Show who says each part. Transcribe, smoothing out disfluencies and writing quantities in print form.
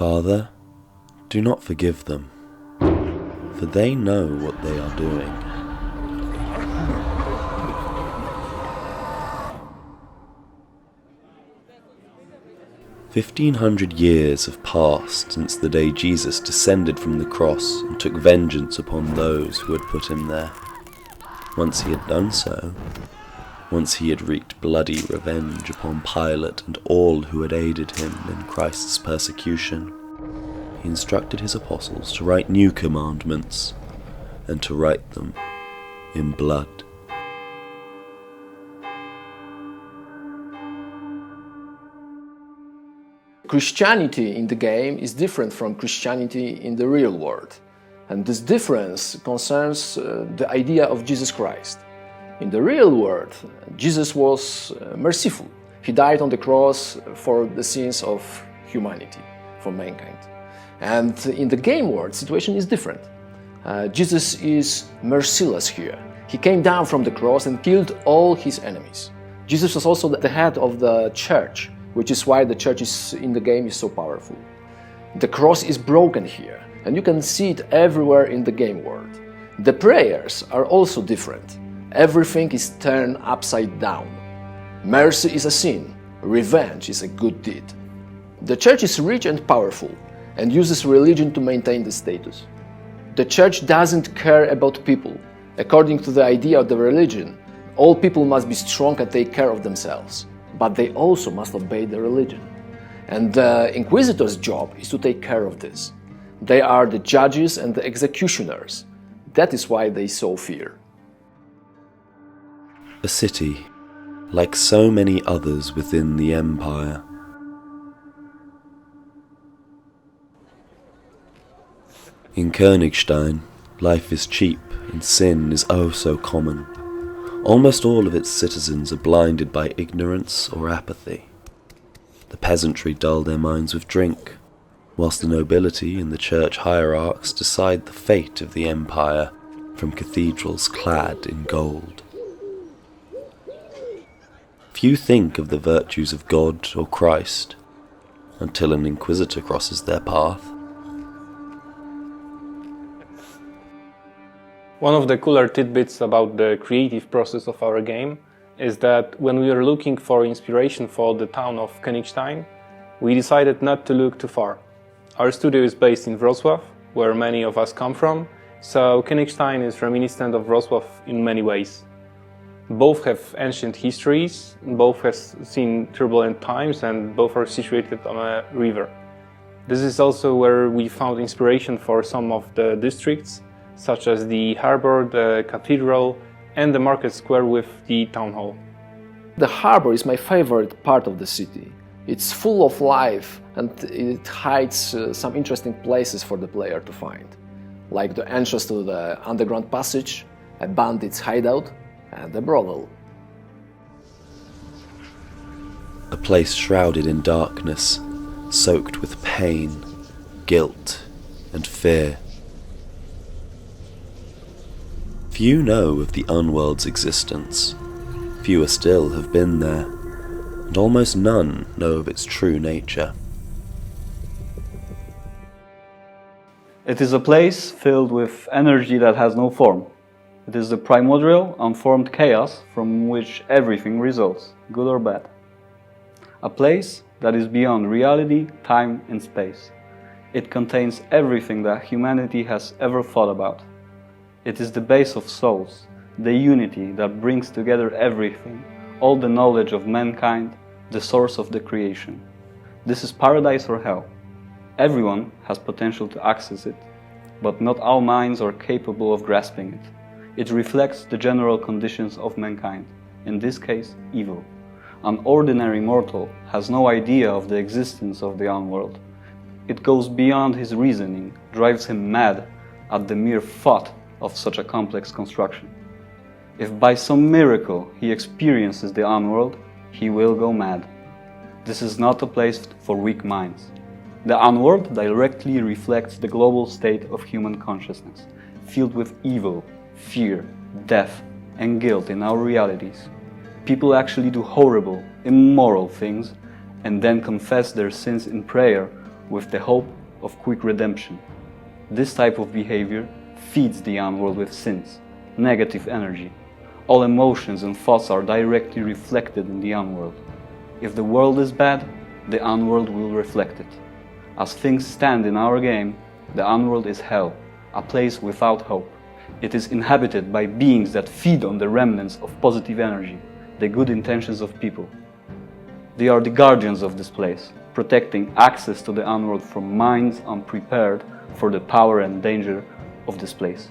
Speaker 1: Father, do not forgive them, for they know what they are doing. "1,500 years have passed since the day Jesus descended from the cross and took vengeance upon those who had put him there. Once he had done so, once he had wreaked bloody revenge upon Pilate and all who had aided him in Christ's persecution, he instructed his apostles to write new commandments, and to write them in blood."
Speaker 2: Christianity in the game is different from Christianity in the real world. And this difference concerns the idea of Jesus Christ. In the real world, Jesus was merciful. He died on the cross for the sins of humanity, for mankind. And in the game world, the situation is different. Jesus is merciless here. He came down from the cross and killed all his enemies. Jesus was also the head of the church, which is why the church in the game is so powerful. The cross is broken here, and you can see it everywhere in the game world. The prayers are also different. Everything is turned upside down. Mercy is a sin, revenge is a good deed. The church is rich and powerful, and uses religion to maintain the status. The church doesn't care about people. According to the idea of the religion, all people must be strong and take care of themselves. But they also must obey the religion. And the Inquisitor's job is to take care of this. They are the judges and the executioners. That is why they so fear.
Speaker 1: A city, like so many others within the empire. In Königstein, life is cheap and sin is oh so common. Almost all of its citizens are blinded by ignorance or apathy. The peasantry dull their minds with drink, whilst the nobility and the church hierarchs decide the fate of the empire from cathedrals clad in gold. Few think of the virtues of God or Christ until an Inquisitor crosses their path.
Speaker 3: One of the cooler tidbits about the creative process of our game is that when we were looking for inspiration for the town of Königstein, we decided not to look too far. Our studio is based in Wrocław, where many of us come from, so Königstein is reminiscent of Wrocław in many ways. Both have ancient histories, both have seen turbulent times, and both are situated on a river. This is also where we found inspiration for some of the districts, such as the harbor, the cathedral, and the market square with the town hall.
Speaker 2: The harbor is my favorite part of the city. It's full of life and it hides some interesting places for the player to find, like the entrance to the underground passage, a bandit's hideout, and a brothel.
Speaker 1: A place shrouded in darkness, soaked with pain, guilt, and fear. Few know of the unworld's existence, fewer still have been there, and almost none know of its true nature.
Speaker 4: It is a place filled with energy that has no form. It is the primordial, unformed chaos from which everything results, good or bad. A place that is beyond reality, time and space. It contains everything that humanity has ever thought about. It is the base of souls, the unity that brings together everything, all the knowledge of mankind, the source of the creation. This is paradise or hell. Everyone has potential to access it, but not all minds are capable of grasping it. It reflects the general conditions of mankind, in this case, evil. An ordinary mortal has no idea of the existence of the unworld. It goes beyond his reasoning, drives him mad at the mere thought of such a complex construction. If by some miracle he experiences the unworld, he will go mad. This is not a place for weak minds. The unworld directly reflects the global state of human consciousness, filled with evil, fear, death, and guilt in our realities. People actually do horrible, immoral things and then confess their sins in prayer with the hope of quick redemption. This type of behavior feeds the unworld with sins, negative energy. All emotions and thoughts are directly reflected in the unworld. If the world is bad, the unworld will reflect it. As things stand in our game, the unworld is hell, a place without hope. It is inhabited by beings that feed on the remnants of positive energy, the good intentions of people. They are the guardians of this place, protecting access to the unworld from minds unprepared for the power and danger of this place.